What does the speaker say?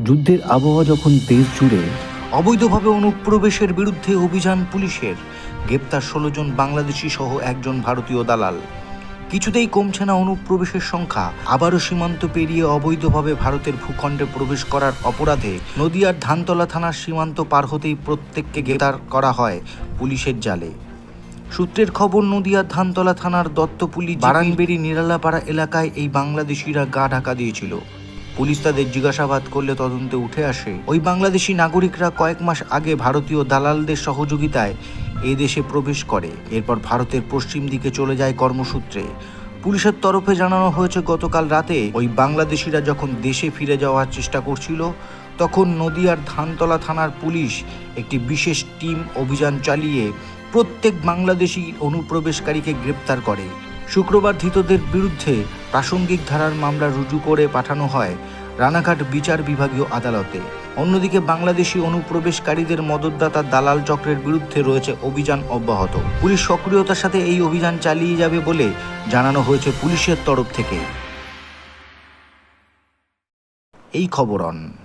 যুদ্ধের আবহাওয়া যখন দেশ জুড়ে অবৈধভাবে অনুপ্রবেশের বিরুদ্ধে অভিযান পুলিশের, গ্রেপ্তার 16 জন বাংলাদেশি সহ একজন ভারতীয় দালাল। কিছুতেই কমছে না অনুপ্রবেশের সংখ্যা। আবারও সীমান্ত পেরিয়ে অবৈধভাবে ভারতের ভূখণ্ডে প্রবেশ করার অপরাধে নদিয়ার ধানতলা থানার সীমান্ত পার হতেই প্রত্যেককে গ্রেপ্তার করা হয় পুলিশের জালে। সূত্রের খবর, নদিয়ার ধানতলা থানার দত্তপুলি বারানবেড়ি নিরালাপাড়া এলাকায় এই বাংলাদেশিরা গা ঢাকা দিয়েছিল। পুলিশ তাদের জিজ্ঞাসাবাদ করলে তদন্তে উঠে আসে ওই বাংলাদেশি নাগরিকরা কয়েক মাস আগে ভারতীয় দালালদের সহযোগিতায় এই দেশে প্রবেশ করে। এরপর ভারতের পশ্চিম দিকে চলে যায় কর্মসূত্রে। পুলিশের তরফে জানানো হয়েছে, গতকাল রাতে ওই বাংলাদেশিরা যখন দেশে ফিরে যাওয়ার চেষ্টা করছিল, তখন নদিয়ার ধানতলা থানার পুলিশ একটি বিশেষ টিম অভিযান চালিয়ে প্রত্যেক বাংলাদেশি অনুপ্রবেশকারীকে গ্রেপ্তার করে। শুক্রবার ধৃতদের বিরুদ্ধে প্রাসঙ্গিক ধারার মামলা রুজু করে পাঠানো হয় রানাঘাট বিচার বিভাগীয় আদালতে। অন্যদিকে বাংলাদেশি অনুপ্রবেশকারীদের মদতদাতা দালাল চক্রের বিরুদ্ধে রয়েছে অভিযান অব্যাহত। পুলিশ সক্রিয়তার সাথে এই অভিযান চালিয়ে যাবে বলে জানানো হয়েছে পুলিশের তরফ থেকে। এই খবর অন।